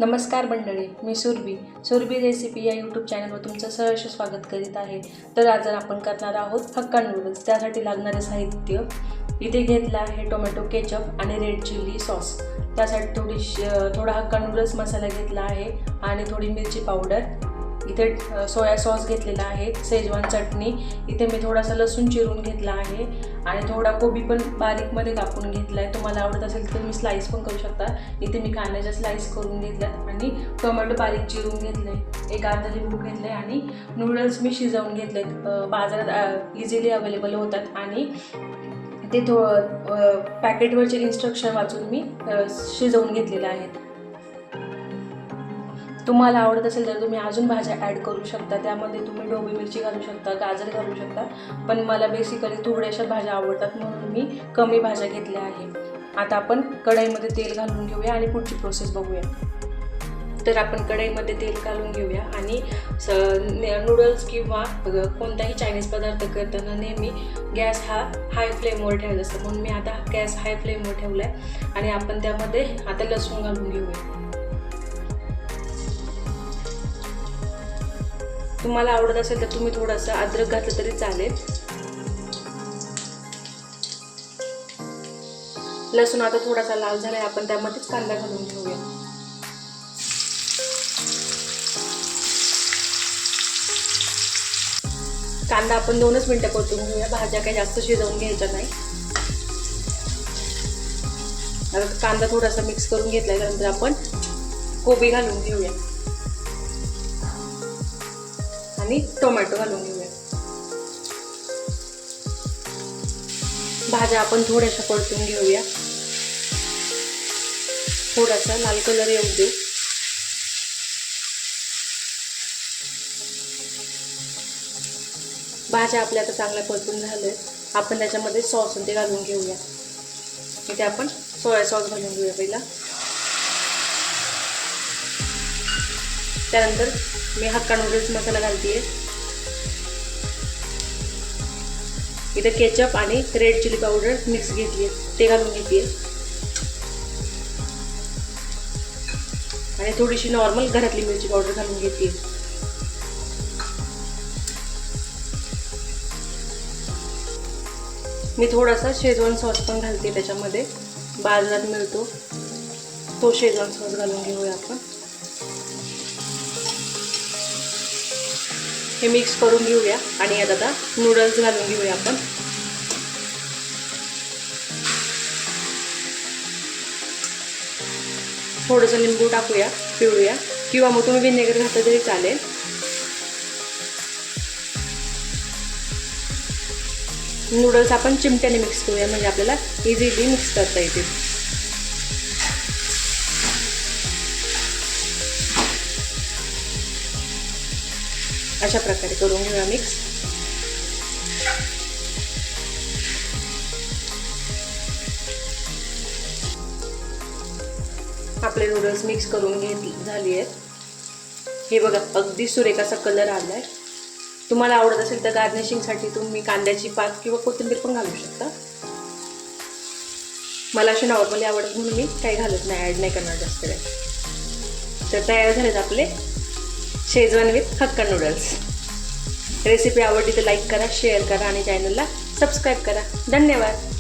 नमस्कार मंडळी, मी सुरभी रेसिपी या यूट्यूब चॅनलवर तुमचं सहर्ष स्वागत करीत आहे। तर आज आपण करणार आहोत हक्का नूडल्स। त्यासाठी लागणारे साहित्य इथे घेतला आहे टोमॅटो केचप आणि रेड चिली सॉस। त्यासाठी थोडा हक्का नूडल्स मसाला घेतला आहे आणि थोडी मिरची पावडर, इथे सोया सॉस घेतलेला आहे, शेजवान चटणी, इथे मी थोडासा लसूण चिरून घेतला आहे आणि थोडा कोबी पण बारीक मध्ये कापून घेतला आहे। तुम्हाला आवडत असेल तर तुम्ही स्लाइस पण करू शकता। इथे मी कांद्याच्या स्लाइस करून घेतल्यात आणि टोमॅटो बारीक चिरून घेतले, एक अर्धा लिंबू घेतले आणि नूडल्स मी शिजवून घेतलेत। बाजारात इझिली अवेलेबल होतात आणि ते पॅकेटवरचे इन्स्ट्रक्शन वाचून मी शिजवून घेतलेले आहेत। तुम्हाला आवडत असेल तर तुम्ही अजून भाज्या ॲड करू शकता, त्यामध्ये तुम्ही ढोबळी मिरची घालू शकता, गाजर घालू शकता, पण मला बेसिकली थोड्याशा भाज्या आवडतात म्हणून मी कमी भाज्या घेतल्या आहे। आता आपण कढईमध्ये तेल घालून घेऊया आणि पुढची प्रोसेस बघूया। तर आपण कढईमध्ये तेल घालून घेऊया आणि नूडल्स किंवा कोणताही चायनीज पदार्थ करताना नेहमी गॅस हा हाय फ्लेमवर ठेवायचा असतो, म्हणून मी आता गॅस हाय फ्लेमवर ठेवला आहे आणि आपण त्यामध्ये आता लसूण घालून घेऊया। तुम्हाला आवडत असेल तर तुम्ही थोडासा अद्रक घातलं तरी चालेल। लसूण आता थोडासा लाल झालाय, आपण त्यामध्येच कांदा घालून घेऊया। कांदा आपण 2च मिनिटं परतून घेऊया, भाज्या काही जास्त शिजवून घ्यायच्या नाही। आता कांदा थोडासा मिक्स करून घेतल्यानंतर आपण कोबी घालून घेऊया आणि टोमॅटो घालून घेऊया। भाज्या आपण थोड्याशा परतून घेऊया, थोडासा लाल कलर येऊ देऊ। भाज्या आपल्या आता चांगल्या परतून झाल्या, आपण त्याच्यामध्ये सॉस ते घालून घेऊया। इथे आपण सोया सॉस घालून घेऊया पहिला, त्यानंतर मी हक्का नूडल्स मसाला घालते। इथे केचप आणि रेड चिली पावडर मिक्स घेतली आहे, ते घालून घेते आणि थोडीशी नॉर्मल घरातली मिरची पावडर घालून घेते। मी थोडासा शेजवान सॉस पण घालते त्याच्यामध्ये, बाजारात मिळतो तो शेजवान सॉस घालून घेऊया आपण। हे मिक्स करून घेऊया आणि आता नूडल्स घालून घेऊया आपण। थोडंसं लिंबू टाकूया, पिळूया, किंवा मग तुम्ही विनेगर घातलं तरी चालेल। नूडल्स आपण चिमट्याने मिक्स करूया, म्हणजे आपल्याला इझिली मिक्स करता येतील। अशा प्रकारे करून घेऊया मिक्स। आपले नूडल्स मिक्स करून झाली आहेत। हे बघा, अगदी सुरेख असा कलर आलाय। तुम्हाला आवडत असेल तर गार्निशिंगसाठी तुम्ही कांद्याची पात किंवा कोथिंबीर पण घालू शकता। मला अशी नॉर्मली आवडत म्हणून मी काही घालत नाही, ॲड नाही करणार जास्त काही। तर तयार झालेत आपले Schezwan with hakka noodles. Recipe आवडली तर लाईक करा, शेअर करा आणि चॅनलला सबस्क्राईब करा। धन्यवाद।